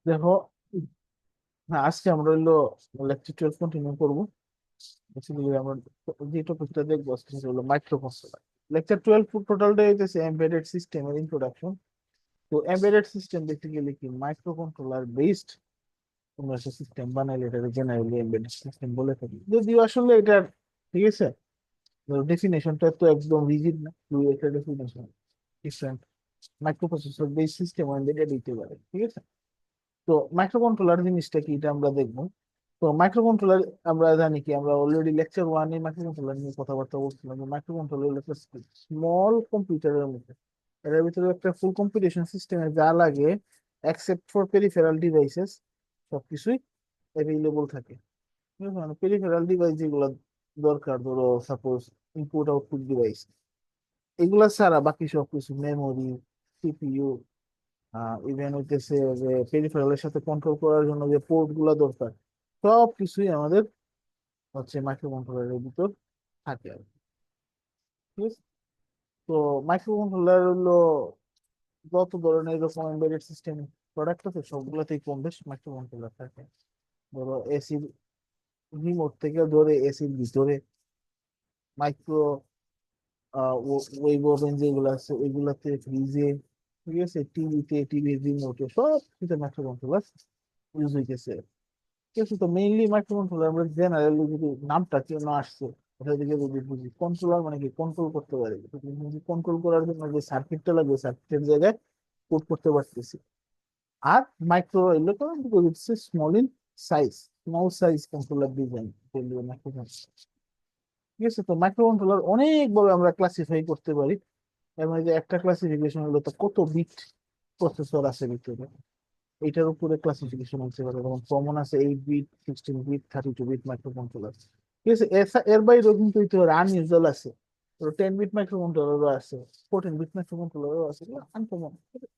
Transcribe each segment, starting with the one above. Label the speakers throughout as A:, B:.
A: দেখো, আজকে আমরা হইলো লেকচার 12 কন্টিনিউ করবো। বেসিক্যালি আমরা যে টপিকটা দেখবো আজকে সেটা হলো মাইক্রোকন্ট্রোলার। লেকচার 12 টোটালটা হইতেছে এমবেডেড সিস্টেমের ইন্ট্রোডাকশন। তো এমবেডেড সিস্টেম বেসিক্যালি কি মাইক্রোকন্ট্রোলার বেসড কোনো একটা সিস্টেম বানাইলে এটা জেনারেলি এমবেডেড সিস্টেম বলে থাকি, যদিও আসলে এটার ঠিক আছে ডেফিনেশনটা তো একদম রিজিড না, দুই একটা definition different. Microprocessor base system embedded দিতে পারে, ঠিক আছে। তো মাইক্রো জিনিসটা কি এটা আমরা দেখবো। তো মাইক্রো আমরা জানি কি, আমরা অলরেডি লেকচার ওয়ানে মাইক্রো নিয়ে কথাবার্তা বলছিলাম। মাইক্রো কন্ট্রোলার হলো একটা স্মল কম্পিউটারের মধ্যে, এটার ভিতরে একটা ফুল কম্পিউটেশন সিস্টেমে যা লাগে এক্সেপ্ট ফর পেরিফেরাল ডিভাইসেস সবকিছুই অ্যাভেলেবল থাকে। ঠিক আছে, মানে পেরিফেরাল ডিভাইস যেগুলো দরকার, ধরো সাপোজ ইনপুট আউটপুট ডিভাইস, এগুলা ছাড়া বাকি সবকিছু মেমোরি, সিপিইউ, ইভেন হইতেছে যে পেরিফেরালের সাথে কন্ট্রোল করার জন্য যে পোর্ট গুলা দরকার, সব কিছুই আমাদের হচ্ছে মাইক্রো কন্ট্রোলারের ভিতর থাকে আর কি। ঠিক আছে? তো মাইক্রো কন্ট্রোলার হলো যত ধরনের এরকম এমবেডেড সিস্টেম প্রোডাক্ট আছে সবগুলোতেই কম বেশ মাইক্রো কন্ট্রোলার থাকে। ধরো এসির রিমোট থেকে ধরে এসির ভিতরে মাইক্রো ওয়েভ ওভেন যেগুলো আছে ওইগুলাতে, ফ্রিজে, ঠিক আছে, টিভিতে, টিভির রিমোটে, সব কিছু মাইক্রো কন্ট্রোলার ইউজ হইতেছে। ঠিক আছে, তো মেইনলি মাইক্রো কন্ট্রোলার আমরা জেনারেলি যদি নামটা কেন আসছে ওটা দিকে যদি বুঝি, কন্ট্রোলার মানে কি কন্ট্রোল করতে পারে। কন্ট্রোল করার জন্য যে সার্কিটটা লাগবে সার্কিটের জায়গায় কোড করতে পারতেছি। আর মাইক্রো এগুলো তো because it's small in size, small size controller design micro. ঠিক আছে, তো মাইক্রো কন্ট্রোলার অনেকভাবে আমরা ক্লাসিফাই করতে পারি। এর মধ্যে একটা ক্লাসিফিকেশন হলো তো কত বিট প্রসেসর আছে ভিতরে, এটার উপরে ক্লাসিফিকেশন হচ্ছে পারে। যেমন কমন আছে 8 bit, 16 bit, 32 bit microcontroller. ঠিক আছে, এর বাইরেও কিন্তু আনইউজুয়াল আছে। 10 বিট মাইক্রো কন্ট্রোলারও আছে, 14 বিট মাইক্রো কন্ট্রোলারও আছে, আনকমন।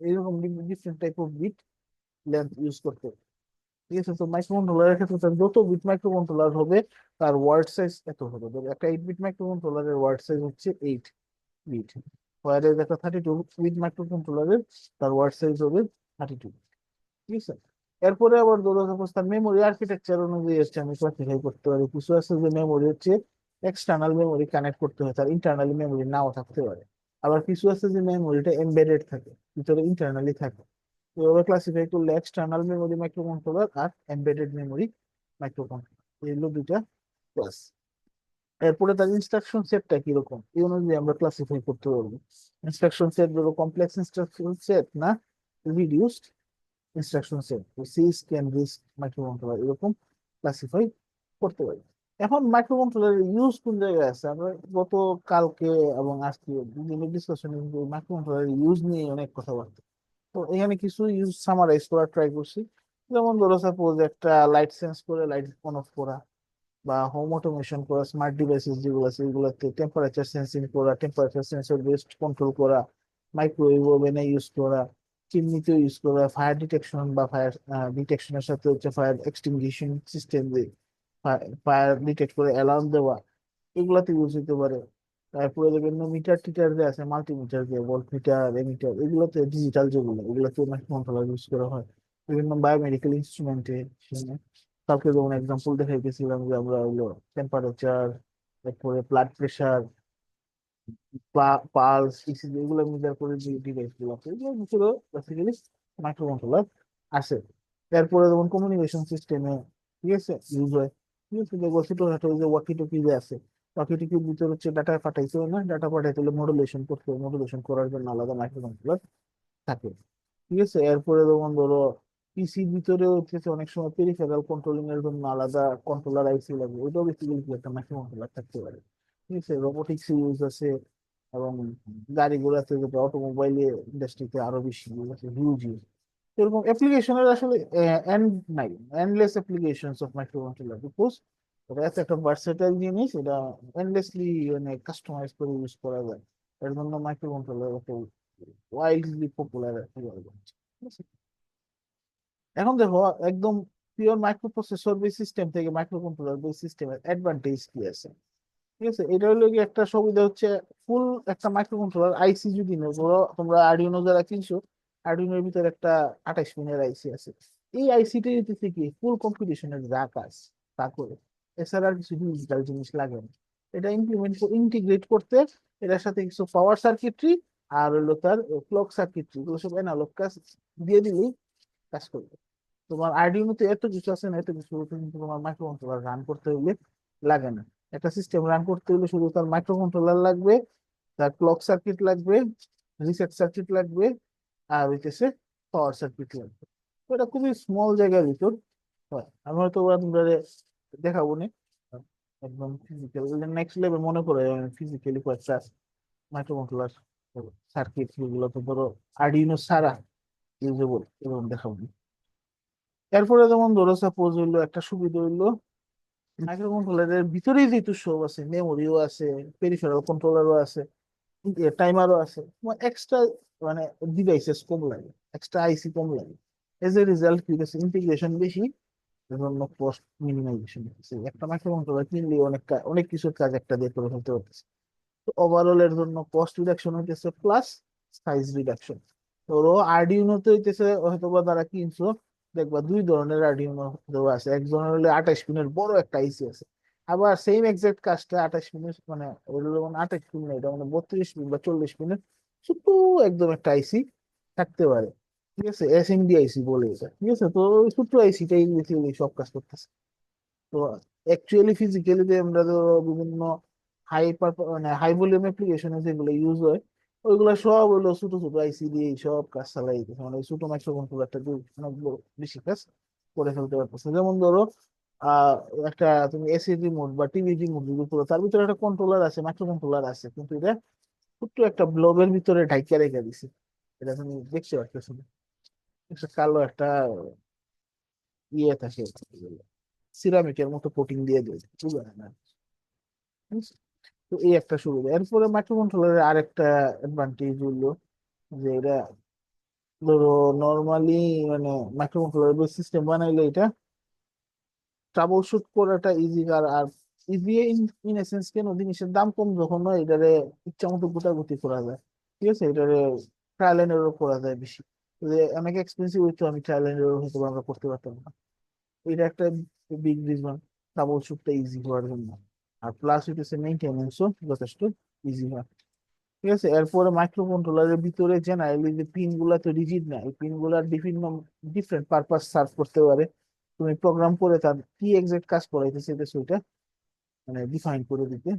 A: এইরকম different type of bit length use করতে হবে। ঠিক আছে, তো মাইক্রো কন্ট্রোলারের ক্ষেত্রে তার যত বিট মাইক্রো কন্ট্রোলার হবে তার ওয়ার্ড সাইজ এত হবে। ধরো একটা 8 বিট মাইক্রো কন্ট্রোলারের ওয়ার্ড সাইজ হচ্ছে 8 বিট, ওয়ারে একটা 32 বিট মাইক্রো কন্ট্রোলারের তার ওয়ার্ড সাইজ হবে 32। ঠিক আছে, এরপরে আবার ধরো সাপোজ তার মেমোরি আর্কিটেকচার অনুযায়ী হচ্ছে আমি ক্লাসিফাই করতে পারি। কিছু আছে যে মেমোরি হচ্ছে এক্সটার্নাল মেমোরি কানেক্ট করতে হয়, তার ইন্টারনালি মেমোরি নাও থাকতে পারে। আবার কিছু আছে যে মেমোরিটা এমবেডেড থাকে, ভিতরে ইন্টারনালি থাকে। তো এভাবে ক্লাসিফাই করলে এক্সটার্নাল মেমোরি মাইক্রো কন্ট্রোলার আর এমবেডেড মেমোরি মাইক্রো কন্ট্রোলার, এগুলো দুইটা ক্লাস। এরপরে তার ইনস্ট্রাকশন সেটটা কিরকম এই অনুযায়ী আমরা ক্লাসিফাই করতে পারবো। ইনস্ট্রাকশন সেট ধরো কমপ্লেক্স ইনস্ট্রাকশন সেট না reduced instruction set, CS can risk microcontroller এরকম ক্লাসিফাই করতে পারি। এখন মাইক্রোকন্ট্রোলারের ইউজ কোন জায়গায় আছে, আমরা গত কালকে এবং আজকে দুদিনের ডিসকাশনে কিন্তু মাইক্রোকন্ট্রোলারের ইউজ নিয়ে অনেক কথাবার্তা। তো এখানে কিছু ইউজ সামারাইজ করার ট্রাই করছি। যেমন ধরো সাপোজ একটা লাইট সেন্স করে লাইট অন অফ করা, বা হোম অটোমেশন করা, স্মার্ট ডিভাইসেস যেগুলো আছে এগুলোতে টেম্পারেচার সেন্সিং করা, টেম্পারেচার সেন্সর বেসড কন্ট্রোল করা, মাইক্রোওয়েভ ওভেনে ইউজ করা, চিমনিতে ইউজ করা, ফায়ার ডিটেকশন বা ফায়ার ডিটেকশনের সাথে হচ্ছে ফায়ার এক্সটিংগুইশিং সিস্টেম দিয়ে ফায়ার ডিটেক্ট করে অ্যালার্ম দেওয়া, এগুলাতে ইউজ হতে পারে। তারপরে বিভিন্ন মিটার টিটার যে আছে, মাল্টিমিটার যে ভোল্ট মিটার, এমিটার, এগুলোতে ডিজিটাল যেগুলো এগুলোতে মাইক্রোকন্ট্রোলার ইউজ করা হয়। বিভিন্ন বায়োমেডিকেল ইনস্ট্রুমেন্টে, কালকে যেমন এক্সাম্পল দেখে গেছিলাম যে আমরা হলো টেম্পারেচার, তারপরে ব্লাড প্রেশার, পালস, ইসিজি, এগুলো মিটার করে যে ডিভাইস গুলো আছে এগুলো ভিতরে বেসিক্যালি মাইক্রো কন্ট্রোলার আছে। এরপরে যেমন কমিউনিকেশন সিস্টেমে, ঠিক আছে, ইউজ হয়। ঠিক আছে, যেগুলো ছোটখাটো যে ওয়াকি টকি যে আছে, ওয়াকি টকির ভিতরে হচ্ছে ডাটা পাঠাইতে হয় না, ডাটা পাঠাইতে হলে মডুলেশন করতে হয়, মডুলেশন করার জন্য আলাদা মাইক্রো কন্ট্রোলার থাকে। ঠিক আছে, এরপরে যেমন ধরো পিসির ভিতরে হচ্ছে অনেক সময় পেরিফেরাল কন্ট্রোলিং এর জন্য আলাদা কন্ট্রোলার আইসি লাগে, ওইটাও বেসিক্যালি একটা মাইক্রো কন্ট্রোলার থাকতে পারে। ঠিক আছে, রোবোটিক্স ইউজ আছে, এবং গাড়ি ঘোড়াতে যেটা অটোমোবাইল ইন্ডাস্ট্রিতে আরো বেশি ইউজ আছে, হিউজ ইউজ। এরকম অ্যাপ্লিকেশনের আসলে এন্ড নাই, endless applications of micro controller, because এটা এত একটা ভার্সেটাইল জিনিস, এটা এন্ডলেসলি মানে কাস্টমাইজ করে ইউজ করা যায়। এর জন্য মাইক্রো কন্ট্রোলার এত ওয়াইডলি পপুলার আর কি। ঠিক আছে? এখন দেখো, একদম pure micro processor based system থেকে মাইক্রো কন্ট্রোলার বেস সিস্টেমের অ্যাডভান্টেজ কি আছে। ঠিক আছে, এটা হলো কি একটা সুবিধা হচ্ছে, ফুল একটা মাইক্রো কন্ট্রোলার আইসি যদি নেই, ধরো তোমরা আরডিনো যারা কিনছো, আরডিনোর ভিতরে একটা 28 পিনের আইসি আছে। এই আইসিটি হইতেছে কি ফুল কম্পিটিশনের যা কাজ তা করে, এছাড়া আর কিছু ডিজিটাল জিনিস লাগে না। এটা ইন্টিগ্রেট করতে এটার সাথে কিছু পাওয়ার সার্কিটরি আর হলো তার ক্লক সার্কিটরি, এগুলো সব অ্যানালগ কাজ দিয়ে দিলেই কাজ করবে। তোমার আর্ডিনোতে এত কিছু আছে না, এত কিছু কিন্তু তোমার মাইক্রোকন্ট্রোলার রান করতে হইলে লাগে না। একটা সিস্টেম রান করতে হলে শুধু তার মাইক্রোকন্ট্রোলার লাগবে, তার ক্লক সার্কিট লাগবে, রিসেট সার্কিট লাগবে, আর হইতেছে পাওয়ার সার্কিট লাগবে। তো এটা খুবই স্মল জায়গার ভিতর হয়। আমি হয়তো তোমরা দেখাবো নি একদম ফিজিক্যাল নেক্সট লেভেল মনে করে ফিজিক্যালি কয়েকটা মাইক্রোকন্ট্রোলার সার্কিট, যেগুলো তো ধরো আর্ডিনো ছাড়া ইউজেবল, এরকম দেখাবো। এরপরে যেমন ধরো সাপোজ হইলো একটা সুবিধা হইলো মাইক্রো কন্ট্রোলারের ভিতরেই যেহেতু সব আছে, মেমোরিও আছে, পেরিফেরাল কন্ট্রোলারও আছে, টাইমারও আছে, তোমার এক্সট্রা মানে ডিভাইসেস কম লাগে, এক্সট্রা আইসি কম লাগে। এজ এ রেজাল্ট কি হচ্ছে, ইন্টিগ্রেশন বেশি, এজন্য কস্ট মিনিমাইজেশন হচ্ছে। একটা মাইক্রো কন্ট্রোলার কিনলে অনেক কিছুর কাজ একটা দিয়ে করে ফেলতে পারতেছে। তো ওভারঅল এর জন্য কস্ট রিডাকশন হইতেছে প্লাস সাইজ রিডাকশন। ধরো আরডিউনোতে হইতেছে হয়তো বা তারা কিনছো, দেখবা দুই ধরনের আরডিউনো দেওয়া আছে। এক ধরনের হলে 28 পিনের বড় একটা আইসি আছে, আবার সেম এক্সাক্ট কাজটা 28 পিনের মানে ওইটা যেমন 28 পিন না, এটা মানে 32 পিন বা 40 পিনের ছোট্ট একদম একটা আইসি থাকতে পারে। ঠিক আছে, এসএমডি আইসি বলে এটা। ঠিক আছে, তো ওই ছোট্ট আইসিটাই সব কাজ করতেছে। তো অ্যাকচুয়ালি ফিজিক্যালি যে আমরা তো বিভিন্ন মানে হাই ভলিউম অ্যাপ্লিকেশনে যেগুলো ইউজ হয়, ওইগুলো সব হলো ছোট ছোট আইসি দিয়ে সব কাজ চালাই দিতেছে। মানে ওই ছোট মাইক্রো কন্ট্রোলারটা দিয়ে অনেক বেশি কাজ করে ফেলতে পারতেছে। যেমন ধরো আহ একটা তুমি এসি রিমোট বা টিভি রিমোট যদি করো, তার ভিতরে একটা কন্ট্রোলার আছে, মাইক্রো কন্ট্রোলার আছে, কিন্তু এটা ছোট্ট একটা ব্লবের ভিতরে ঢাইকা রেখে দিছে। এটা তুমি দেখতে পাচ্ছ না? একটা কালো একটা ইয়ে থাকে, সিরামিকের মতো কোটিং দিয়ে দিয়েছে, বুঝা যায় না। বুঝছো? তো এই একটা সুবিধা। এরপরে মাইক্রো কন্ট্রোলারের আরেকটা অ্যাডভান্টেজ হলো যে এটা ধরো নর্মালি মানে মাইক্রো কন্ট্রোলার সিস্টেম বানাইলে এটা ট্রাবল শুট করাটা ইজি। আর আর ইজি ইন এসেন্স কেন, জিনিসের দাম কম যখন হয় এটারে ইচ্ছা মতো গোটাগুটি করা যায়। ঠিক আছে, এটারে ট্রায়াল এন্ড এরর করা যায় বেশি। যে অনেক এক্সপেন্সিভ হইতো, আমি ট্রায়াল এন্ড এরর হয়তো আমরা করতে পারতাম না। এটা একটা বিগ রিজন ট্রাবল শুটটা ইজি হওয়ার জন্য। আর প্লাস হইতেছে মেইনটেনেন্সও যথেষ্ট ইজি হয়। ঠিক আছে, এরপরে মাইক্রো কন্ট্রোলারের ভিতরে জেনারেলি যে পিন গুলা তো রিজিড না, এই পিন গুলার বিভিন্ন ডিফারেন্ট পারপাস সার্ভ করতে পারে। তুমি প্রোগ্রাম করে তার কি এক্সাক্ট কাজ করাইতেছে এটা সেটা মানে ডিফাইন করে দিতে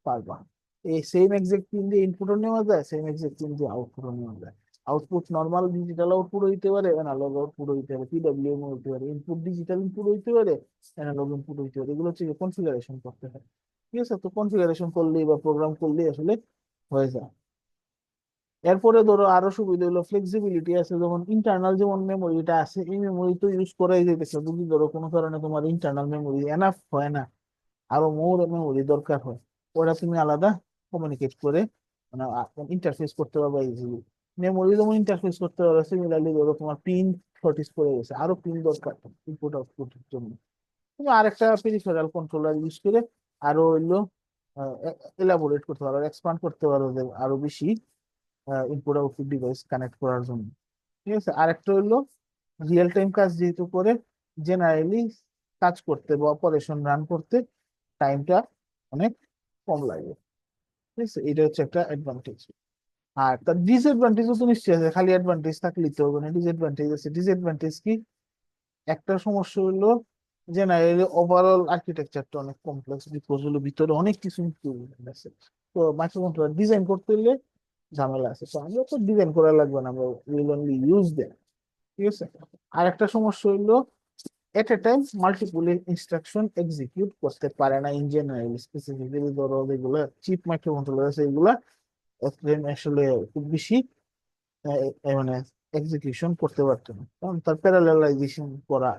A: পারবা। এই সেম এক্সাক্ট পিন দিয়ে ইনপুটও নেওয়া যায়, সেম এক্সাক্ট পিন দিয়ে আউটপুটও নেওয়া যায়। আউটপুট নর্মাল ডিজিটাল আউটপুট হইতে পারে, অ্যানালগ আউটপুট হইতে পারে, পিডব্লিউএম হইতে পারে, ইনপুট ডিজিটাল ইনপুট হইতে পারে, অ্যানালগ ইনপুট হইতে পারে। এগুলো হচ্ছে কনফিগারেশন করতে হয়। ঠিক আছে, তো কনফিগারেশন করলেই বা প্রোগ্রাম করলেই আসলে হয়ে যায়। এরপরে ধরো আরো সুবিধা হলো ফ্লেক্সিবিলিটি আছে, যেমন ইন্টারনাল যেমন মেমোরিটা আছে, এই মেমোরি তো ইউজ করাই যেতেছে। যদি ধরো কোনো কারণে তোমার ইন্টারনাল মেমোরি এনাফ হয় না, আরো মোর মেমোরি দরকার হয়, ওটা তুমি আলাদা কমিউনিকেট করে মানে ইন্টারফেস করতে পারবে ইজিলি। মেমোরি যেমন ইন্টারফেস করতে পারবে, সিমিলারলি ধরো তোমার পিন শর্টেজ করে গেছে, আরো পিন দরকার ইনপুট আউটপুটের জন্য, তুমি আরেকটা পেরিফেরাল কন্ট্রোলার ইউজ করে আরো হইলো এলাবোরেট করতে পারো, এক্সপান্ড করতে পারো যে আরো বেশি ইনপুট আউটপুট ডিভাইস কানেক্ট করার জন্য। ঠিক আছে, আরেকটা হলো রিয়েল টাইম কাজ যেহেতু করে, জেনারেলি কাজ করতে বা অপারেশন রান করতে টাইমটা অনেক কম লাগে। ঠিক আছে, এটা হচ্ছে একটা অ্যাডভান্টেজ। আর তার ডিসঅ্যাডভান্টেজও তো নিশ্চয়ই আছে, খালি অ্যাডভান্টেজ থাকলেই তো হবে না, ডিসঅ্যাডভান্টেজ আছে। ডিসঅ্যাডভান্টেজ কি, একটা সমস্যা হলো জেনারেলি ওভারঅল আর্কিটেকচারটা অনেক কমপ্লেক্স, বিকজ হলো ভিতরে অনেক কিছু included আছে। তো মাইক্রোকন্ট্রোলার ডিজাইন করতে হলে ঝামেলা আছে, তো আমরা তো ডিজাইন করা লাগবে না, আমরা উইল অনলি ইউজ দেম। ঠিক আছে, আর একটা সমস্যা হইলো at a time multiple instruction execute করতে পারে না ইন জেনারেল। স্পেসিফিক্যালি ধরো যেগুলো চিপ মাইক্রো কন্ট্রোলার আছে এগুলা আসলে খুব বেশি মানে এক্সিকিউশন করতে পারতো না, কারণ তার প্যারালালাইজেশন করা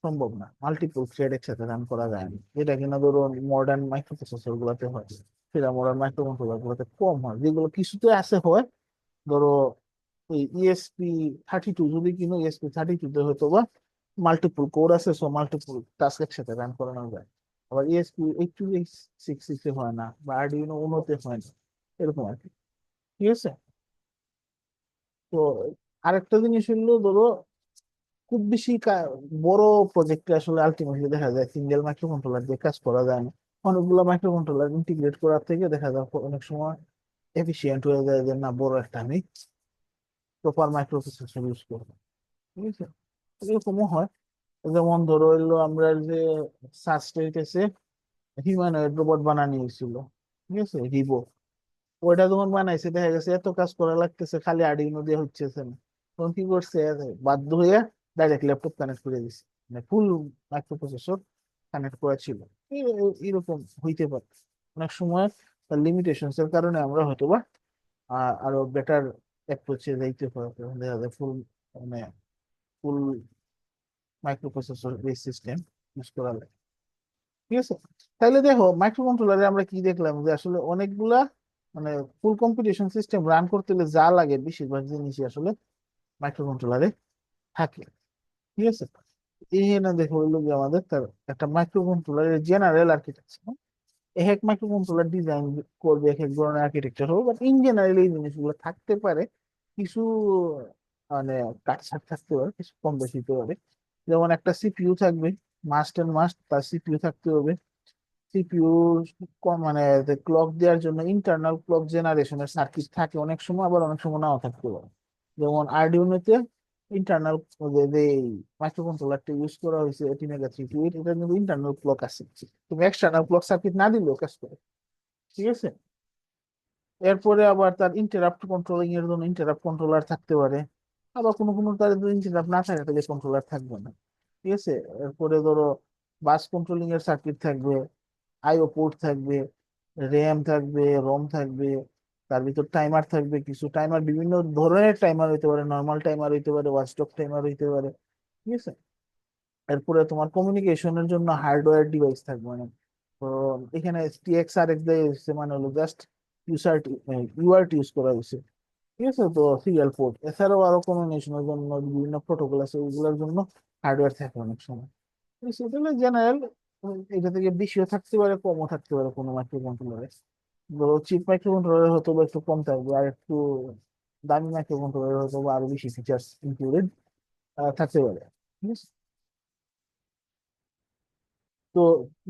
A: সম্ভব না, মাল্টিপল থ্রেড একসাথে রান করা যায় না। যেটা কিনা ধরো মডার্ন মাইক্রোপ্রসেসর গুলোতে হয়, সেটা মডার্ন মাইক্রো কন্ট্রোলার গুলোতে কম হয়। যেগুলো কিছুতে আছে হয়, ধরো এই ESP32 যদি কিনো, ESP32 তে হয়তো বা মাল্টিপল কোর আছে, সো মাল্টিপল টাস্ক একসাথে রান করানো যায়। আবার ESP8266 হয় না, বা আরডিনো উনোতে হয় না, এরকম আর কি। ঠিক আছে, তো আরেকটা জিনিস হলো ধরো খুব বেশি বড় প্রজেক্টে আসলে আলটিমেটলি দেখা যায় সিঙ্গেল মাইক্রো কন্ট্রোলার দিয়ে কাজ করা যায় না। অনেকগুলো মাইক্রো কন্ট্রোলার ইন্টিগ্রেট করার থেকে দেখা যায় অনেক সময় এফিসিয়েন্ট হয়ে যায় যে না, বড় একটা আমি প্রপার মাইক্রো প্রসেসর ইউজ করবো। ঠিক আছে, এরকমও হয়। যেমন ধরো হইলো আমরা যে সাস্টেইটেছে হিউম্যানয়েড রোবট বানানো হয়েছিল, ঠিক আছে, হিবো। ওইটা যখন বানাইছে দেখা গেছে এত কাজ করা লাগতেছে, খালি আর্ডিনো দিয়ে হচ্ছে না। তখন কি করছে, বাধ্য হয়ে ডাইরেক্ট ল্যাপটপ কানেক্ট করে দিছে, মানে ফুল মাইক্রো প্রসেসর কানেক্ট করা ছিল। এরকম হইতে পারে অনেক সময়। তার লিমিটেশনস এর কারণে আমরা হয়তো বা আরো বেটার অ্যাপ্রোচে যাইতে পারে, দেখা যায় ফুল মানে full microprocessor based system use করা লাগে। ঠিক আছে, তাইলে দেখো মাইক্রো কন্ট্রোলারে আমরা কি দেখলাম যে আসলে অনেকগুলা মানে ফুল কম্পিটিশন সিস্টেম রান করতে হলে যা লাগে বেশিরভাগ জিনিসই আসলে মাইক্রো কন্ট্রোলারে থাকে। ঠিক আছে, এই না দেখো হইলো যে আমাদের তার একটা মাইক্রো কন্ট্রোলারের জেনারেল আর্কিটেকচার, এক এক মাইক্রো কন্ট্রোলার ডিজাইন করবে এক এক ধরনের আর্কিটেকচার হবে, বাট ইন জেনারেল এই জিনিসগুলো থাকতে পারে। কিছু মানে কাটছাট থাকতে পারে, কিছু কম বেশি হতে পারে। যেমন একটা সিপিইউ থাকবে, মাস্ট এন্ড মাস্ট তার সিপিইউ থাকতে হবে। সিপিইউ মানে ক্লক দেওয়ার জন্য ইন্টারনাল ক্লক জেনারেশনের সার্কিট থাকে অনেক সময়, আবার অনেক সময় নাও থাকতে পারে। যেমন আরডিনোতে ইন্টারনাল যে মাইক্রো কন্ট্রোলারটা ইউজ করা হয়েছে 18 মেগা 328, এটা কিন্তু ইন্টারনাল ক্লক আছে। তুমি এক্সটার্নাল ক্লক সার্কিট না দিলেও কাজ করে। ঠিক আছে, এরপরে আবার তার ইন্টারাপ্ট কন্ট্রোলিং এর জন্য ইন্টারাপ্ট কন্ট্রোলার থাকতে পারে। আবার কোনো কোনো তার যদি ইন্টারাপ্ট না থাকে তাহলে কন্ট্রোলার থাকবে না। ঠিক আছে, এরপরে ধরো বাস কন্ট্রোলিং এর সার্কিট থাকবে, আইও পোর্ট থাকবে, র্যাম থাকবে, রম থাকবে। তার ভিতর টাইমার থাকবে, কিছু টাইমার বিভিন্ন ধরনের টাইমার হইতে পারে, নর্মাল টাইমার হইতে পারে, ওয়াচডগ টাইমার হইতে পারে। ঠিক আছে, এরপরে তোমার কমিউনিকেশনের জন্য হার্ডওয়্যার ডিভাইস থাকবে মানে। তো এখানে টিএক্স আর এক্স দেওয়া হয়েছে, মানে হলো জাস্ট ইউআরটি ইউআরটি ইউজ করা হয়েছে। ঠিক আছে, তো সিরিয়াল পোর্ট এছাড়াও আরো কমিউনিকেশনের জন্য বিভিন্ন প্রোটোকল আছে, ওইগুলোর জন্য হার্ডওয়্যার থাকে অনেক সময়। সেটা জেনারেল, এটা থেকে বেশিও থাকতে পারে কমও থাকতে পারে কোনো মাইক্রো কন্ট্রোলারে। ধরো চিপ মাইক্রো কন্ট্রোলারে হয়তো বা একটু কম থাকবে, আর একটু দামি মাইক্রো কন্ট্রোলারে হয়তো বা আরো বেশি ফিচার্স ইনক্লুডেড থাকতে পারে। ঠিক আছে, তো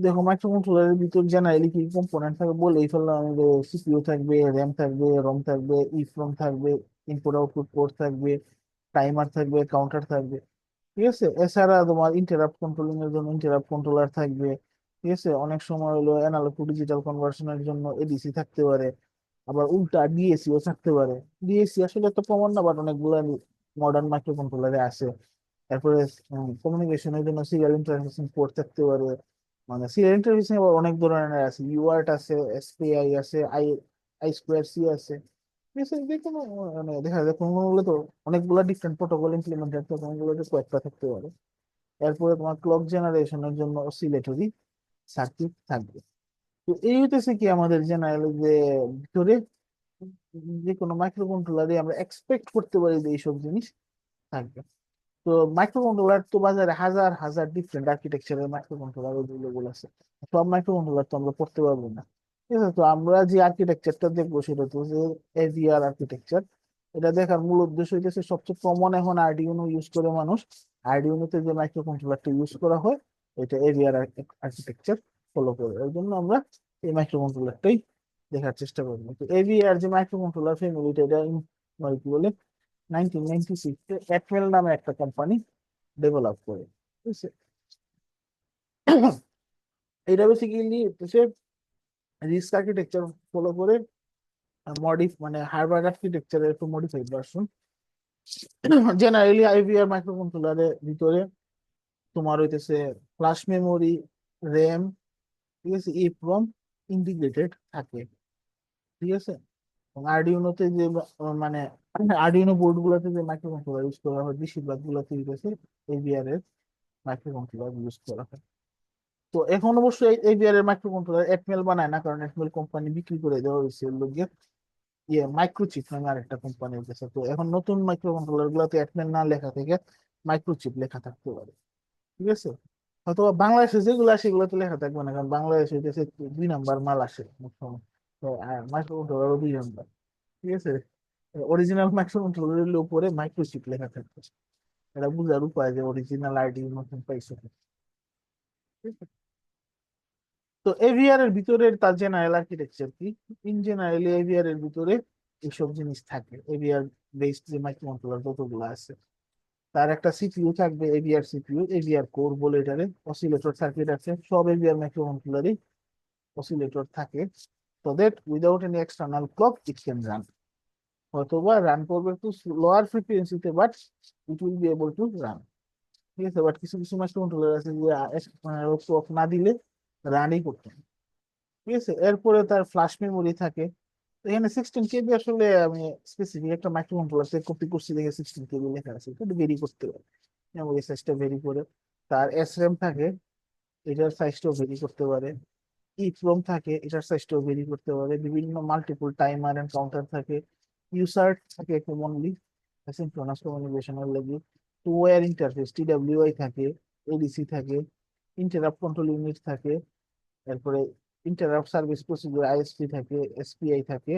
A: দেখো মাইক্রো কন্ট্রোলারের ভিতর জেনারেলি কি কম্পোনেন্ট থাকবে বলেই ফেললাম আমি, যে সিপিইউ থাকবে, র্যাম থাকবে, রম থাকবে, ইফরম থাকবে, ইনপুট আউটপুট পোর্ট থাকবে, টাইমার থাকবে, কাউন্টার থাকবে। ঠিক আছে, এছাড়া তোমার ইন্টারাপ্ট কন্ট্রোলিং এর জন্য ইন্টারাপ্ট কন্ট্রোলার থাকবে। ঠিক আছে, অনেক সময় হলো অ্যানালগ টু ডিজিটাল কনভার্সনের জন্য এডিসি থাকতে পারে, আবার উল্টা ডিএসি ও থাকতে পারে। ডিএসি আসলে তো কমন না, বাট অনেকগুলো মডার্ন মাইক্রো কন্ট্রোলারে আছে। তারপরে কমিউনিকেশনের জন্য সিরিয়াল ইন্টারফেসিং পোর্ট থাকতে পারে। মানে সিরিয়াল ইন্টারফেসিং আবার অনেক ধরনের আছে, ইউআর্ট আছে, এসপিআই আছে, আই স্কোয়ার সি আছে। ঠিক আছে, যে কোনো মানে দেখা যায় কোনগুলো তো অনেকগুলো ডিফারেন্ট প্রোটোকল ইমপ্লিমেন্টেড, তো কোনগুলোতে কয়েকটা থাকতে পারে। এরপরে তোমার ক্লক জেনারেশনের জন্য অসিলেটরি সার্কিট থাকবে। তো এই হইতেছে কি আমাদের জেনারেল যে ভিতরে যে কোনো মাইক্রো কন্ট্রোলারে আমরা এক্সপেক্ট করতে পারি যে এইসব জিনিস থাকবে। তো মাইক্রো কন্ট্রোলার তো বাজারে হাজার হাজার ডিফারেন্ট আর্কিটেকচারের মাইক্রো কন্ট্রোলার ওগুলো আছে। সব মাইক্রো কন্ট্রোলার তো আমরা পড়তে পারবো না। ঠিক আছে, তো আমরা যে আর্কিটেকচারটা দেখবো সেটা তো যে এভিআর আর্কিটেকচার। এটা দেখার মূল উদ্দেশ্য হইতেছে সবচেয়ে কমন এখন আরডিউনো ইউজ করে মানুষ। আরডিউনোতে যে মাইক্রো কন্ট্রোলারটা ইউজ করা হয় এটা এভিআর আর্কিটেকচার ফলো করে, এই জন্য আমরা এই মাইক্রো কন্ট্রোলারটাই দেখার চেষ্টা করবো। তো এভিআর যে মাইক্রো কন্ট্রোলার ফ্যামিলিটা, এটা কি বলে 1996 অ্যাটমেল নামে একটা কোম্পানি ডেভেলপ করে। ঠিক আছে, এটা বেসিক্যালি হচ্ছে রিস্ক আর্কিটেকচার ফলো করে মানে হার্ভার্ড আর্কিটেকচারের একটু মডিফাইড ভার্সন। জেনারেলি আইভিআর মাইক্রো কন্ট্রোলারের ভিতরে তোমার হইতেছে ফ্ল্যাশ মেমোরি, র্যাম, ঠিক আছে, ইপ্রম ইন্টিগ্রেটেড থাকে। ঠিক আছে, আরডিউনোতে যে মানে আরডিউনো বোর্ড গুলোতে যে মাইক্রো কন্ট্রোলার ইউজ করা হয় বেশিরভাগ গুলোতে হইতেছে এভিআর এর মাইক্রো কন্ট্রোলার ইউজ করা হয়। তো এখন অবশ্যই এভিআর এর মাইক্রো কন্ট্রোলার এটমেল বানায় না, কারণ এটমেল কোম্পানি বিক্রি করে দেওয়া হয়েছে লোকে মাইক্রোচিপ নামে আরেকটা কোম্পানির কাছে। তো এখন নতুন মাইক্রো কন্ট্রোলার গুলোতে এটমেল না লেখা থেকে মাইক্রোচিপ লেখা থাকতে পারে। ঠিক আছে, হয়তো বাংলাদেশে যেগুলো আসে সেগুলোতে লেখা থাকবে না, কারণ বাংলাদেশে হইতেছে 2 নাম্বার মাল আসে সবসময়। তো মাইক্রো কন্ট্রোলারও 2 নাম্বার। ঠিক আছে, অরিজিনাল মাইক্রো কন্ট্রোলারের উপরে মাইক্রোচিপ লেখা থাকবে। এটা বুঝার উপায় যে অরিজিনাল আইডির মতন পাইছো কিনা। ঠিক আছে? তো এভিআর এর ভিতরে তার জেনারেল আর্কিটেকচার কি? ইন জেনারেলি এভিআর এর ভিতরে এইসব জিনিস থাকে। এভিআর বেসড যে মাইক্রোকন্ট্রোলার যতগুলো আছে, তার একটা সিপিইউ থাকবে, এভিআর সিপিইউ, এভিআর কোর বলে এটারে। অসিলেটর সার্কিট আছে, সব এভিআর মাইক্রোকন্ট্রোলারই অসিলেটর থাকে, so that without any external clock it can run. অথবা রান করবে একটু লোয়ার ফ্রিকোয়েন্সিতে, but it will be able to run. ঠিক আছে, বাট কিছু কিছু মাইক্রোকন্ট্রোলার আছে যে ক্লক না দিলে রানই করতে হয়। ঠিক আছে, এরপরে তার ফ্ল্যাশ মেমোরি থাকে। তো এখানে 16 KB আসলে আমি স্পেসিফিক একটা মাইক্রোকন্ট্রোলার থেকে কপি করছি দেখে 16 KB লেখা আছে, এটা ভেরি করতে পারে, মেমোরি সাইজটা ভেরি করে। তার এসরেম থাকে, এটার সাইজটাও ভেরি করতে পারে। ইপ্রোম থাকে, এটার সাইজটাও ভেরি করতে পারে। বিভিন্ন মাল্টিপল টাইমার এন্ড কাউন্টার থাকে। ইউসার্ট থাকে কমনলি সিনক্রোনাস কমিউনিকেশনের লাগি। টু ওয়্যার ইন্টারফেস টিডব্লিউআই থাকে, এডিসি থাকে, ইন্টারাপ্ট কন্ট্রোল ইউনিট থাকে, এরপরে ইন্টারাপ্ট সার্ভিস প্রসিডিউর আইএসপি থাকে, এসপিআই থাকে,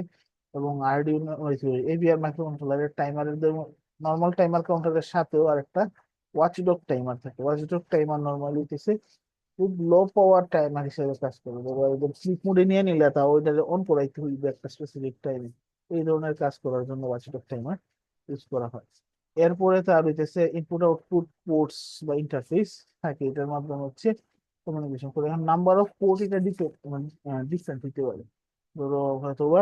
A: এবং আরডিনো এভিআর মাইক্রোকন্ট্রোলারের টাইমারের নর্মাল টাইমার কাউন্টারের সাথেও আরেকটা ওয়াচডগ টাইমার থাকে। ওয়াচডগ টাইমার নর্মালি খুব লো পাওয়ার টাইমার হিসেবে কাজ করে, ধরো একদম স্লিপ মোডে নিয়ে নিলে তাও ওইটা অন করাইতে হইবে একটা স্পেসিফিক টাইমে। এই ধরনের কাজ করার জন্য ওয়াচডগ টাইমার ইউজ করা হয়। এরপরে তার হইতেছে ইনপুট আউটপুট পোর্টস বা ইন্টারফেস থাকে, এটার মাধ্যমে হচ্ছে কমিউনিকেশন করে। এখন নাম্বার অফ পোর্ট এটা ডিফারেন্ট হইতে পারে। ধরো হয়তোবা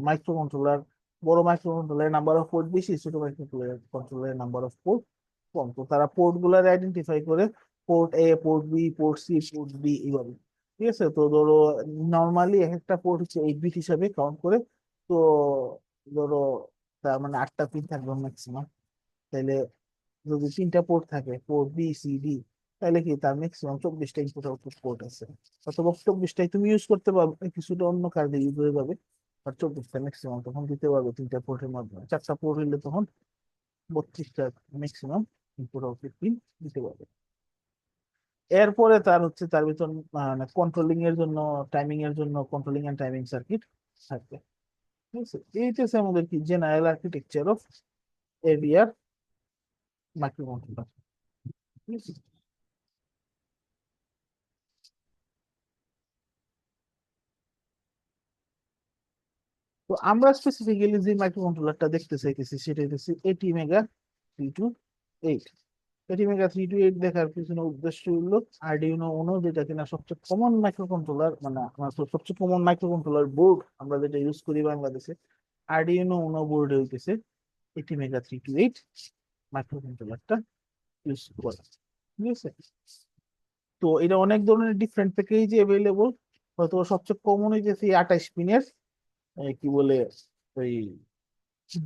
A: মাইক্রো কন্ট্রোলার, বড় মাইক্রো কন্ট্রোলারের নাম্বার অফ পোর্ট বেশি, ছোট মাইক্রো কন্ট্রোলারের নাম্বার অফ পোর্ট কম। তো তারা পোর্ট গুলার আইডেন্টিফাই করে, port A, port B, port C, port D, এইভাবে। ঠিক আছে, তো ধরো নর্মালি এক একটা পোর্ট হচ্ছে 8 বিট হিসাবে কাউন্ট করে। তো ধরো তার মানে 8টা পিন থাকবে ম্যাক্সিমাম। তাহলে যদি 3টা পোর্ট থাকে, পোর্ট বি, সি, ডি, তাহলে কি তার ম্যাক্সিমাম 24টা ইনপুট আউটপুট পোর্ট আছে। অথবা 24টাই তুমি ইউজ করতে পারবে, কিছুটা অন্য কাজে ইউজ হয়ে যাবে। আর 24টা ম্যাক্সিমাম তখন দিতে পারবে 3টা পোর্টের মাধ্যমে। 4টা পোর্ট হইলে তখন 32টা ম্যাক্সিমাম ইনপুট আউটপুট পিন দিতে পারবে। এরপরে তার হচ্ছে তার ভিতর মানে কন্ট্রোলিং এর জন্য, টাইমিং এর জন্য কন্ট্রোলিং এন্ড টাইমিং সার্কিট থাকবে। ঠিক আছে, এইটাছে আমাদের কি general architecture of AVR microcontroller. ঠিক আছে, তো আমরা স্পেসিফিক্যালি যে মাইক্রো কন্ট্রোলারটা দেখতে চাইতেছি সেটা হচ্ছে ATmega 328। ATmega 328 দেখার পিছনে উদ্দেশ্য হলো আরডিনো উনো, যেটা কিনা সবচেয়ে কমন মাইক্রো কন্ট্রোলার, মানে আমার সবচেয়ে কমন মাইক্রো কন্ট্রোলার বোর্ড আমরা যেটা ইউজ করি বাংলাদেশে, আরডিনো উনো বোর্ডে হইতেছে ATmega 328 মাইক্রো কন্ট্রোলারটা ইউজ করা। ঠিক আছে, তো এটা অনেক ধরনের ডিফারেন্ট প্যাকেজ অ্যাভেলেবল। হয়তো সবচেয়ে কমন হইতেছে 28 পিনের কি বলে ওই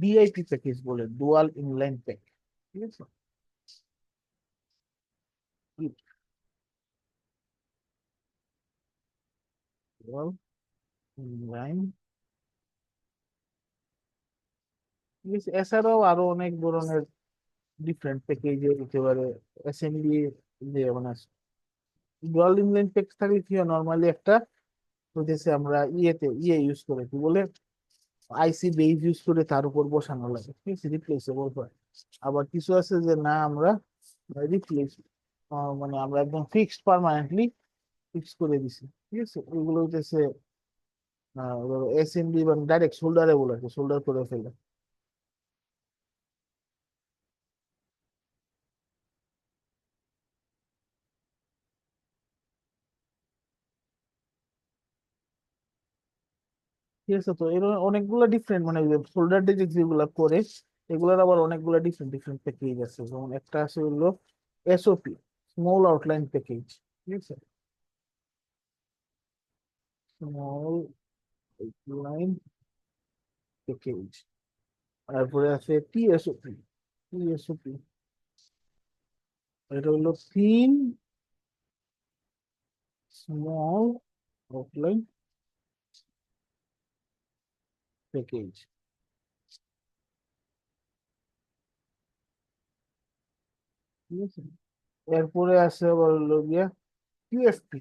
A: বিআইপি প্যাকেজ বলে, ডুয়াল ইনলাইন প্যাক। ঠিক আছে, ডুয়াল ইনলাইন। ঠিক আছে, এছাড়াও আরো অনেক ধরনের ডিফারেন্ট প্যাকেজে দিতে পারে অ্যাসেম্বলি, যে মানে ডুয়াল ইনলাইন প্যাক থাকলে কি হয়, নর্মালি একটা হইতেছে আমরা ইউজ করে কি বলে আইসি বেস ইউজ করে তার উপর বসানো লাগে। ঠিক আছে, রিপ্লেসেবল হয়। আবার কিছু আছে যে না, আমরা রিপ্লেস মানে আমরা একদম ফিক্সড পার্মানেন্টলি ফিক্স করে দিছি। ঠিক আছে, ওইগুলো হইতেছে এসএমডি বা ডাইরেক্ট সোল্ডারেবল আছে, সোল্ডার করে ফেলে। ঠিক আছে, তো এর অনেকগুলো ডিফারেন্ট মানে সোল্ডার ডিজিট যেগুলো করে, এগুলোর আবার অনেকগুলো ডিফারেন্ট ডিফারেন্ট প্যাকেজ আছে। যেমন একটা আছে হলো এসওপি, স্মল আউটলাইন প্যাকেজ। ঠিক আছে, স্মল আউটলাইন প্যাকেজ। তারপরে আছে টিএসওপি। টিএসওপি এটা হলো থিন স্মল আউটলাইন প্যাকেজ। ঠিক আছে, এরপরে আছে আবার হলো গিয়া QFP.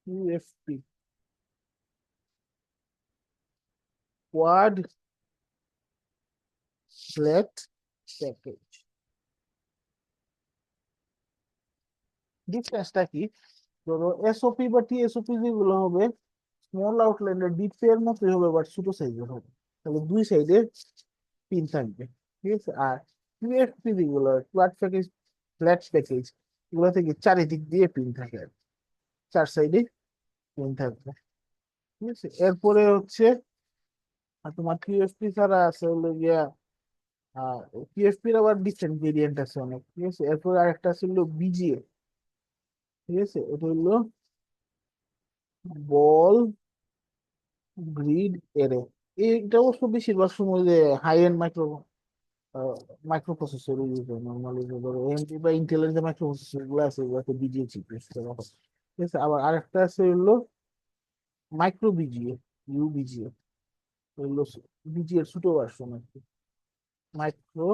A: QFP quad flat package. ডিফারেন্সটা কি? ধরো এসওপি বা টিএসওপি যেগুলো হবে স্মল আউটলাইনের ডিপের মতোই হবে, বাট ছোট সাইজের হবে। তাহলে দুই সাইডে পিন থাকবে, ঠিক আছে। আর ইউএফপি যেগুলো ফ্ল্যাট প্যাকেজ, এগুলো থেকে চারিদিক দিয়ে পিন থাকে আর কি। চার সাইডে পিন থাকবে, ঠিক আছে। এরপরে হচ্ছে তোমার কিউএফপি ছাড়া আছে হলো গিয়া কিউএফপির আবার ডিফারেন্ট ভেরিয়েন্ট আছে অনেক, ঠিক আছে। এরপর আরেকটা ছিল বিজিএ, ঠিক আছে। এটা হলো বল গ্রিড এরে। এটা অবশ্য বেশিরভাগ সময় যে high end microprocessor use হয় নর্মালি। ধরো এএমডি বা ইন্টেলের যে মাইক্রো প্রসেসর গুলো আছে ওগুলোতে বিজিএ চিপ ইউজ করা হয়, ঠিক আছে। আবার আরেকটা আছে হলো মাইক্রো বিজিএ, ইউবিজিএ, হলো বিজিএর ছোট ভার্সন আর কি। মাইক্রো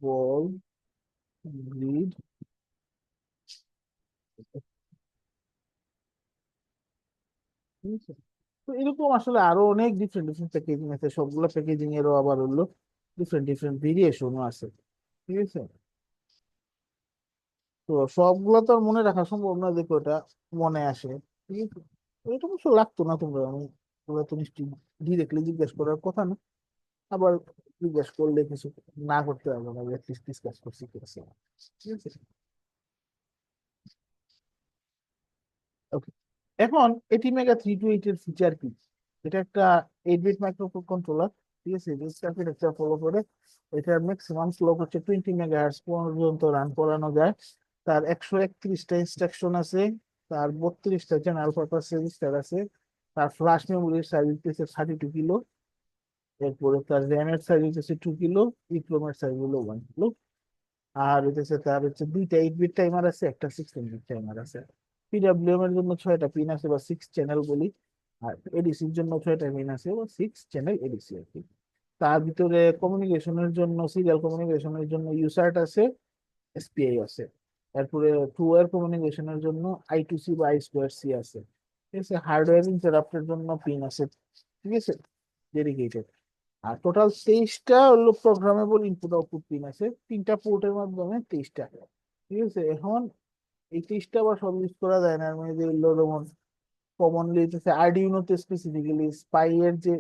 A: বল গ্রিড, ঠিক আছে। তো এরকম আসলে আরো অনেক ডিফারেন্ট ডিফারেন্ট প্যাকেজিং আছে, সবগুলো প্যাকেজিং এরও আবার হলো ডিফারেন্ট ডিফারেন্ট ভেরিয়েশনও আছে, ঠিক আছে। তো সবগুলো তো আর মনে রাখা সম্ভব না যে ওটা মনে আসে, ঠিক আছে। তো এটা অবশ্য লাগতো না, তোমরা তোমরা তো নিশ্চয়ই ডিরেক্টলি জিজ্ঞেস করার কথা না। আবার জিজ্ঞেস করলে কিছু না করতে পারবো না, ডিসকাস করছি কি আছে, ঠিক আছে। ওকে, এখন এটি মেগা 328 এর ফিচার কি? এটা একটা 8 বিট মাইক্রো কন্ট্রোলার, ঠিক আছে। রিস্ক আর্কিটেকচার ফলো করে এটার ম্যাক্সিমাম স্লোপ হচ্ছে 20 মেগাহার্টজ পর্যন্ত রান করানো যায়। তার 131টা ইনস্ট্রাকশন আছে, তার 32টা চ্যানেল পারপাস রেজিস্টার আছে, তার ফ্ল্যাশ মেমোরির সাইজ হচ্ছে 32 কিলো, এরপরে তার র্যামের সাইজ হচ্ছে 2 কিলো, ইপ্রোমের সাইজ হলো 1 কিলো। আর হচ্ছে তার হচ্ছে দুইটা 8 বিট টাইমার আছে, একটা 16 বিট টাইমার আছে। পিডাব্লিউএম এর জন্য 6টা পিন আছে বা 6 চ্যানেল বলি। আর এডিসির জন্য 6টা পিন আছে বা 6 চ্যানেল এডিসি আর কি। তার ভিতরে কমিউনিকেশনের জন্য, সিরিয়াল কমিউনিকেশনের জন্য ইউসার্ট আছে, এসপিআই আছে। তারপরে টু ওয়্যার কমিউনিকেশনের জন্য আই2সি বা I2C আছে, ঠিক আছে। হার্ডওয়্যার ইন্টারাপ্টের জন্য পিন আছে, ঠিক আছে, ডেডিকেটেড। আর টোটাল 23টা হলো প্রোগ্রামেবল ইনপুট আউটপুট পিন আছে, 3টা পোর্টের মাধ্যমে 23টা, ঠিক আছে। এখন এই 23টা আবার সব ইউজ করা যায় না, এর মধ্যে যেগুলো যেমন কমনলি হচ্ছে আরডিনোতে স্পেসিফিক্যালি স্পাই এর যে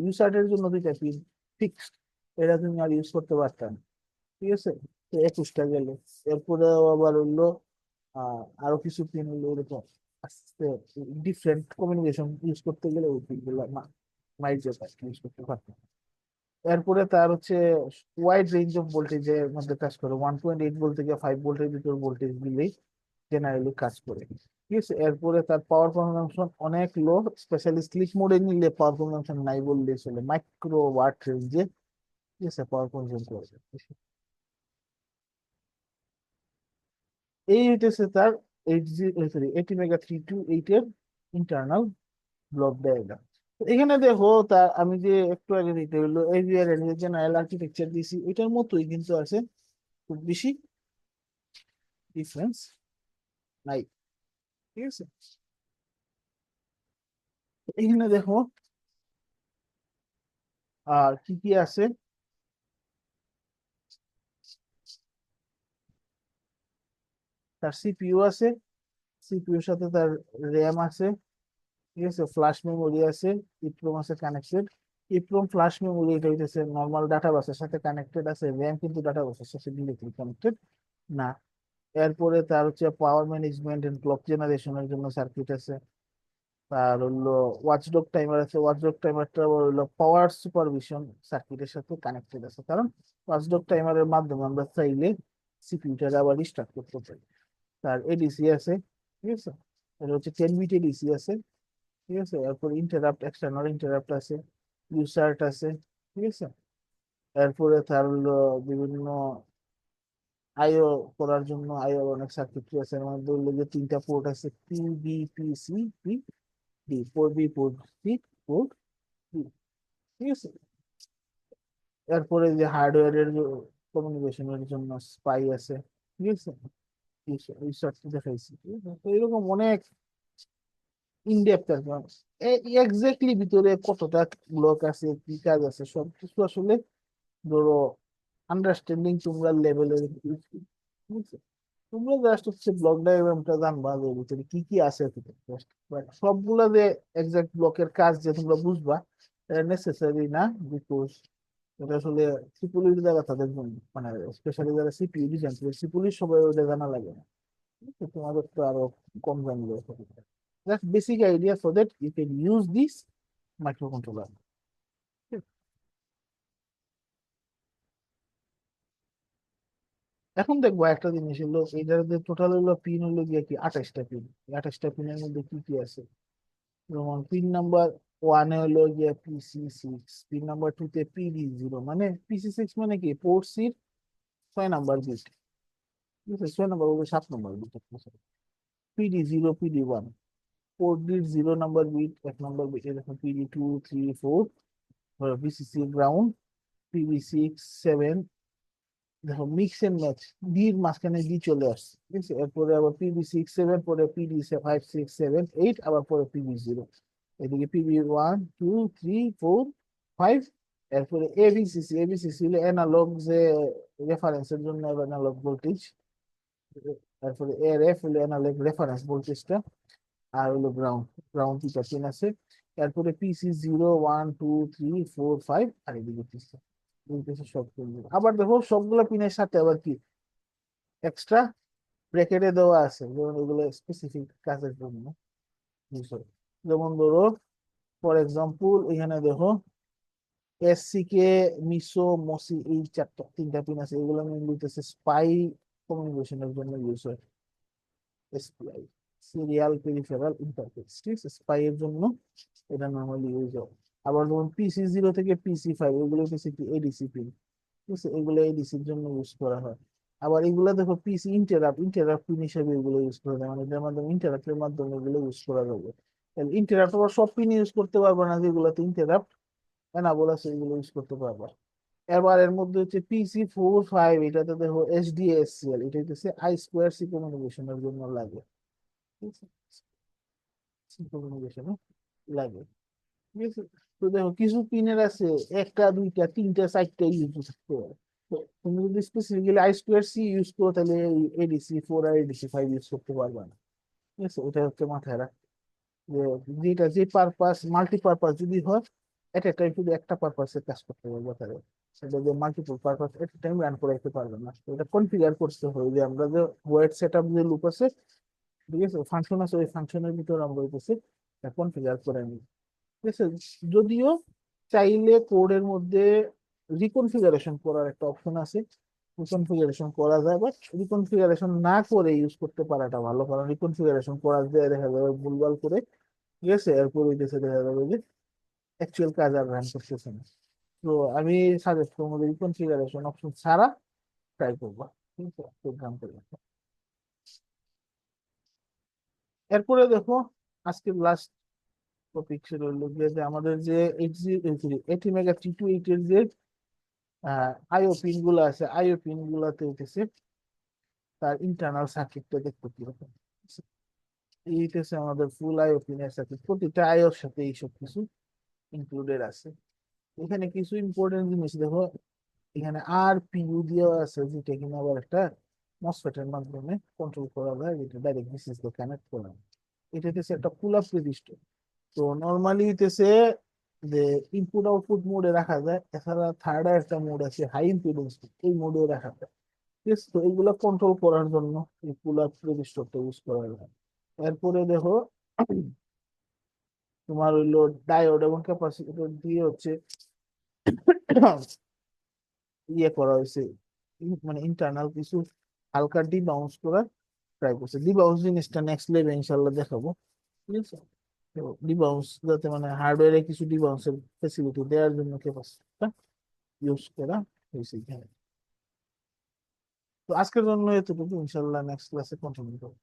A: ইউসার্টের জন্য 2টা পিন ফিক্সড, এটা তুমি আর ইউজ করতে পারতাম না, ঠিক আছে। তো 21টা গেল। এরপরে আবার হইলো আরো কিছু পিন হইলো এরকম আস্তে ডিফারেন্ট কমিউনিকেশন ইউজ করতে গেলে ওই পিনগুলো মাইক যেটা ইউজ করতে পারতাম। এরপরে তার হচ্ছে ওয়াইড রেঞ্জ অফ ভোল্টেজের মধ্যে কাজ করে, 1.8 ভোল্ট থেকে 5 ভোল্টের ভিতর ভোল্টেজ দিলেই জেনারেলি কাজ করে, ঠিক আছে। এরপরে তার পাওয়ার কনজাম্পশন অনেক লো, স্পেশালি স্লিপ মোডে নিলে পাওয়ার কনজাম্পশন নাই বললেই চলে, মাইক্রো ওয়াট রেঞ্জে, ঠিক আছে, পাওয়ার কনজিউম করে। এই হইতেছে তার 80 মেগা 328 এর ইন্টারনাল ব্লক ডায়াগ্রাম। এখানে দেখো, তা আমি যে একটু আগে দিতে হলো এভিআর এর যে জেনারেল আর্কিটেকচার দিছি ওইটার মতোই কিন্তু আছে, খুব বেশি ডিফারেন্স নাই, ঠিক আছে। এখানে দেখো আর কি কি আছে। তার সিপিইউ আছে, সিপিইউর সাথে তার র্যাম আছে, ঠিক আছে। ফ্ল্যাশ মেমোরি আছে, ইপ্রোম আছে কানেক্টেড। ইপ্রোম ফ্ল্যাশ মেমোরি এটা হইতেছে নর্মাল ডাটা বাসের সাথে কানেক্টেড আছে, র্যাম কিন্তু ডাটা বাসের সাথে ডিরেক্টলি কানেক্টেড না। এরপরে তার হচ্ছে পাওয়ার ম্যানেজমেন্ট এন্ড ক্লক জেনারেশনের জন্য সার্কিট আছে। তার হলো ওয়াচডগ টাইমার আছে, ওয়াচডগ টাইমারটা আবার হলো পাওয়ার সুপারভিশন সার্কিটের সাথে কানেক্টেড আছে, কারণ ওয়াচডগ টাইমারের মাধ্যমে আমরা চাইলে সিপিইউটা আবার রিস্টার্ট করতে পারি। তার এডিসি আছে, ঠিক আছে। এটা হচ্ছে 10 বিট এডিসি আছে, ঠিক আছে। এরপর ইন্টারাপ্ট, এক্সটার্নাল ইন্টারাপ্ট আছে, ইউসার্ট আছে, ঠিক আছে। এরপরে তার হলো বিভিন্ন আইও করার জন্য আইও অনেক সার্কিটরি আছে, এর মধ্যে উল্লেখযোগ্য 3টা পোর্ট আছে, PBPC D, 4B port, C port D, ঠিক আছে। এরপরে যে হার্ডওয়্যারের কমিউনিকেশনের জন্য স্পাই আছে, ঠিক আছে। এই শর্টটি দেখাইছি, ঠিক আছে? তো এরকম অনেক ইনডেপথ আর কি এক্স্যাক্টলি ভিতরে কতটা ব্লক আছে, কি কাজ আছে, সবকিছু আসলে ধরো আন্ডারস্ট্যান্ডিং তোমরা লেভেলের, ঠিক আছে। তোমরা জাস্ট হচ্ছে ব্লক ডায়াগ্রামটা জানবা যে এর ভিতরে কি কি আছে just, but সবগুলা যে এক্সাক্ট ব্লকের কাজ যে তোমরা বুঝবা এটা নেসেসারি না, বিকজ এটা আসলে সিপুলির যারা তাদের জন্য, মানে স্পেশালি যারা সিপিইউ ডিজাইন করে সিপুলির সবাই ওটা জানা লাগে না। তো তোমাদের তো আরো কম জানলে just basic idea so that you can use this microcontroller. এখন দেখবো একটা জিনিস হলো এইটার যে টোটাল হলো পিন হলো গিয়ে কি 28টা পিন। 28টা পিনের মধ্যে কি কি আছে, যেমন পিন নাম্বার ওয়ানে হলো গিয়ে PC6, পিন নাম্বার টু তে PD0, মানে PC6 মানে কি পোর্ট সির 6 নাম্বার বিট, ঠিক আছে? 6 নাম্বার বলতে 7 number bit. PD0 PD1 port bit 0 number bit, 1 number bit, এরকম PD2 3 4, VCC গ্রাউন্ড, PB6 7, দেখো মিক্স এন্ড ম্যাচ, ডির মাঝখানে ডি চলে আসছে, ঠিক আছে? এরপরে আবার PB6 7, পরে PD5 6 7 8, আবার পরে PB0, এদিকে PB1 2 3 4 5, এরপরে এবিসিসি। এবিসিসি হলো অ্যানালগ যে রেফারেন্সের জন্য অ্যানালগ ভোল্টেজ, তারপরে এরএফ হলো অ্যানালগ রেফারেন্স ভোল্টেজটা, আর হলো গ্রাউন্ড। গ্রাউন্ড 2টা পিন আছে। এরপরে PC0 1 2 3 4 5, আর এদিকে পিসি সব পিন। আবার দেখো সবগুলো পিনের সাথে আবার কি এক্সট্রা ব্র্যাকেটে দেওয়া আছে, যেমন এগুলো স্পেসিফিক কাজের জন্য use হয়। যেমন ধরো ফর এক্সাম্পল এখানে দেখো SCK, মিসো, মসি, এই 3টা পিন আছে, এগুলো মেনলি হচ্ছে স্পাই কমিউনিকেশনের জন্য ইউজ হয়। SPI, সিরিয়াল পেরিফেরাল ইন্টারফেস, ঠিক আছে? স্পাই এর জন্য এটা নর্মালি ইউজ হয়। আবার যেমন PC0 থেকে PC5, এগুলো হচ্ছে কি এডিসি পিন, ঠিক আছে? এগুলো এডিসির জন্য ইউজ করা হয়। আবার এগুলো দেখো পিসি ইন্টারাপ্ট, ইন্টারাপ্ট পিন হিসেবে এগুলো ইউজ করা যায়, মানে এটার মাধ্যমে ইন্টারাপ্টের মাধ্যমে এগুলো ইউজ করা যাবে। ইন্টারাপ্ট আবার সব পিন ইউজ করতে পারবে না, যেগুলোতে ইন্টারাপ্ট এনাবল আছে এগুলো ইউজ করতে পারবে। এবার এর মধ্যে হচ্ছে PC4 5, এটাতে দেখো SDACL, এটা হচ্ছে I2C কমিউনিকেশনের জন্য লাগে, ঠিক আছে? কমিউনিকেশনে লাগে, ঠিক আছে? তো দেখো কিছু পিনের আছে একটা দুইটা তিনটা চারটা ইউজ থাকতে পারে। তো তুমি যদি স্পেসিফিক্যালি I2C ইউজ করো তাহলে ADC4 আর ADC5 ইউজ করতে পারবে না, ঠিক আছে? ওটা হচ্ছে মাথায় রাখ, যে যেটা যে পারপাস মাল্টিপারপাস যদি হয়, এট এ টাইম শুধু একটা পারপাসে কাজ করতে পারবে তাহলে, সেটা যে multiple purpose at a time run করাইতে পারবে না। তো এটা কনফিগার করতে হবে, যে আমরা যে ওয়েট সেট আপ যে লুপ আছে, ঠিক আছে, ফাংশন আছে, ওই ফাংশনের ভিতরে আমরা হইতেছে কনফিগার করে নিই, ঠিক আছে? যদিও চাইলে কোডের মধ্যে রিকনফিগারেশন করার একটা অপশন আছে, রিকনফিগারেশন করা যায়, বাট রিকনফিগারেশন না করে ইউজ করতে পারাটা ভালো, কারণ রিকনফিগারেশন করা যায় দেখা যাবে ভুলভাল করে, ঠিক আছে? এরপর হইতেছে দেখা যাবে যে অ্যাকচুয়াল কাজ আর রান করতেছে না। তো আমি সাজেস্ট করবো রিকনফিগারেশন অপশন ছাড়া ট্রাই করবো, ঠিক আছে, প্রোগ্রাম করবো। এরপরে দেখো আজকের লাস্ট টপিক ছিল হলো গিয়ে যে আমাদের যে 80 মেগা 328 এর যে আইও পিন গুলো আছে, আইও পিন গুলাতে হইতেছে তার ইন্টারনাল সার্কিটটা দেখতে কিরকম। এই হইতেছে আমাদের ফুল আইও পিনের সাথে, প্রতিটা আইওর সাথে এইসব কিছু ইনক্লুডেড আছে। এখানে কিছু ইম্পর্টেন্ট জিনিস দেখো, এখানে RPU দেওয়া আছে, যেটা কিনা আবার একটা মসফেটের মাধ্যমে কন্ট্রোল করা যায়, যেটা ডাইরেক্ট ডিসিস দিয়ে কানেক্ট করা হয়। এটা হচ্ছে একটা পুল আপ রেজিস্টার। তো নর্মালি হইতেছে যে ইনপুট আউটপুট মোডে রাখা যায়, এছাড়া থার্ড একটা মোড আছে হাই ইম্পিডেন্স, এই মোডেও রাখা যায়, ঠিক আছে? তো এইগুলো কন্ট্রোল করার জন্য এই পুল আপ রেজিস্টারটা ইউজ করা যায়। এরপরে দেখো তোমার হইলো ডায়োড এবং ক্যাপাসিটর দিয়ে হচ্ছে ইয়ে করা হয়েছে, মানে ইন্টারনাল কিছু হালকা ডিবাউন্স করার ট্রাই করছে। ডিবাউন্স জিনিসটা নেক্সট লেভেল ইনশাল্লাহ দেখাবো, ঠিক আছে? তো ডিবাউন্স যাতে মানে হার্ডওয়্যারে কিছু ডিবাউন্সের ফেসিলিটি দেওয়ার জন্য ক্যাপাসিটিটা ইউজ করা হয়েছে এখানে। তো আজকের জন্য এতটুকু, ইনশাল্লাহ নেক্সট ক্লাসে কন্টিনিউ করবো।